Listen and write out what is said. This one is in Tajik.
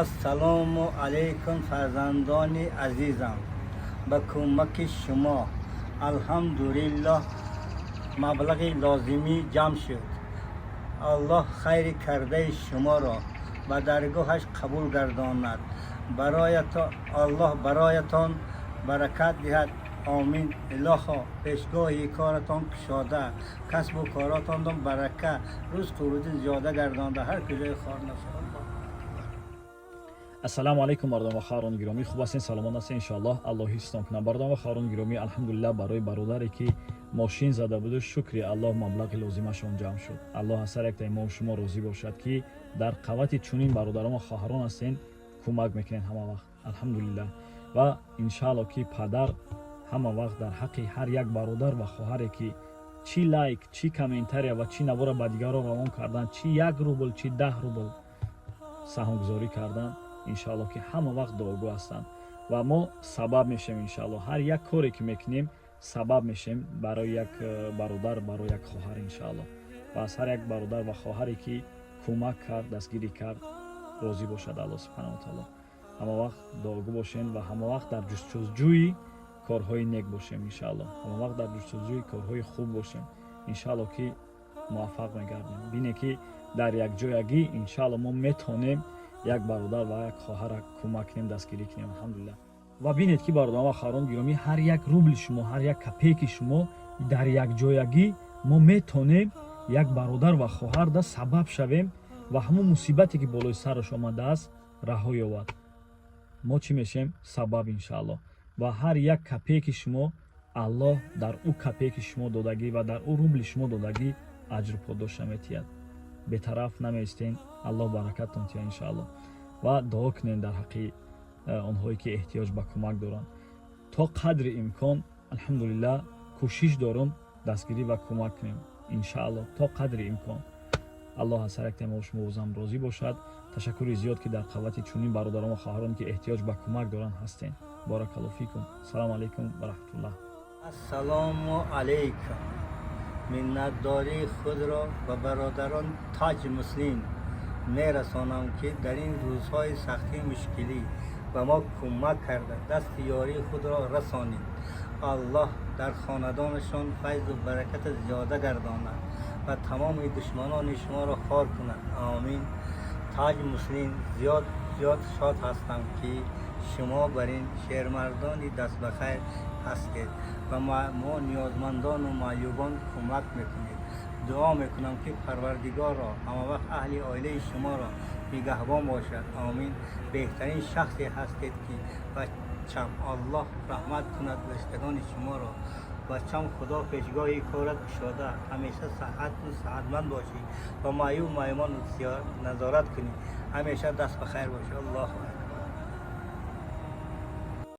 السلام علیکم فرزندان عزیزم. با کمک شما الحمدلله مبلغ لازمی جمع شد. الله خیر کرده شما را به درگاهش قبول گرداند. الله برایتان برکت دهد. آمین. الها پیشگاهی کارتان کشاده، کسب و کاراتان برکه، رزق و روزی زیاده گردانده، هر کجای خار نشد. ассалому алайкум мардон ва хаҳрони гиромӣ, хуб ҳастен, саломон ҳастен иншоаллоҳ. аллоҳ ҳифзтон кунад. мардон ва хаҳрони гиромӣ, алҳамдулиллаҳ барои бародаре ки мошин зада буду, шукри аллоҳ маблағи лозимашон ҷамъ шуд. аллоҳ аз ҳар якта мо шумо розӣ бошад ки дар қавати чунин бародарон ва хоҳарон ҳастен, кӯмак мекунед ҳама вақт, алҳамдулиллаҳ. ва иншааллоҳ ки падар ҳама вақт дар ҳаққи ҳар як бародар ва хоҳаре ки чӣ лайк, чӣ комментария ва чӣ навора ба дигарон равон кардан, чӣ 1 рубл, чӣ 10 рубл саҳмгузорӣ кардан, иншааллоҳ ки ҳама вақт дуогӯ ҳастанд ва мо сабаб мешем. иншааллоҳ ҳар як коре ки мекунем сабаб мешем барои як бародар, барои як хоҳар иншааллоҳ. ва аз ҳар як бародар ва хоҳаре ки кӯмак кард, дастгирӣ кард, розӣ бошад аллоҳ субҳанаҳу ва таоло. ҳама вақт дуогӯ бошем ва ҳама вақт дар ҷустуҷӯи корҳои нек бошем иншааллоҳ. ҳама вақт дар ҷустуҷӯи корҳои хуб бошем иншааллоҳ ки муваффақ мегардем. бинем ки дар якҷоягӣ иншааллоҳ мо метавонем як бародар ва як хоҳара кӯмак кунем, дастгирӣ кунем, алҳамдулиллаҳ. ва бинед ки бародарон ва хоҳарони гиромӣ, ҳар як рубли шумо, ҳар як копейки шумо дар якҷоягӣ мо метавонем як бародар ва хоҳарда сабаб шавем ва ҳамон мусибате ки болои сараш омадааст раҳо ёбад. мо чӣ мешем? Сабаб иншааллоҳ. ва ҳар як копейки шумо аллоҳ дар ӯ копейки шумо додагӣ ва дар ӯ рубли шумо додагӣ аҷру подоша метиҳад. бетараф намеистен, аллоҳ баракаттон тиҳад иншааллоҳ. ва дуо кунем дар ҳаққи онҳое ки эҳтиёҷ ба кӯмак доранд. то қадри имкон алҳамдулиллаҳ кӯшиш дорум дастгирӣ ва кӯмак кунем иншааллоҳ, то қадри имкон. аллоҳ аз ҳар якта мо шумо бозам розӣ бошад. ташаккури зиёд ки дар қавати чунин бародарон ва хоҳарон ки эҳтиёҷ ба кӯмак доранд ҳастен. баракаллоҳ фикум. салому алайкум ва раҳматуллаҳ. السلام علیکم. منتداری خود را به برادران تاج مسلم میرسانم که در این روزهای سختی مشکلی به ما کمک کرده دست یاری خود را رسانید. الله در خاندانشان فیض و برکت زیاده گرداند و تمام دشمنان شما را خار کند. آمین. تاج مسلم زیاد شاد هستم که شما بر این شهرمردانی دست بخیر هستید و ما نیازمندان و معیوبان کمک میکنید. دعا میکنم که پروردگار را همه وقت اهل عائله شما را نگهبان باشد. آمین. بهترین شخصی هستید که بچم الله رحمت کند رشتگان شما را. بچم خدا پیشگاهی کارت گشاده، همیشه صحت و صحتمند باشی و معیوب معیوبان نظارت کنی. همیشه دست بخیر باشی. الله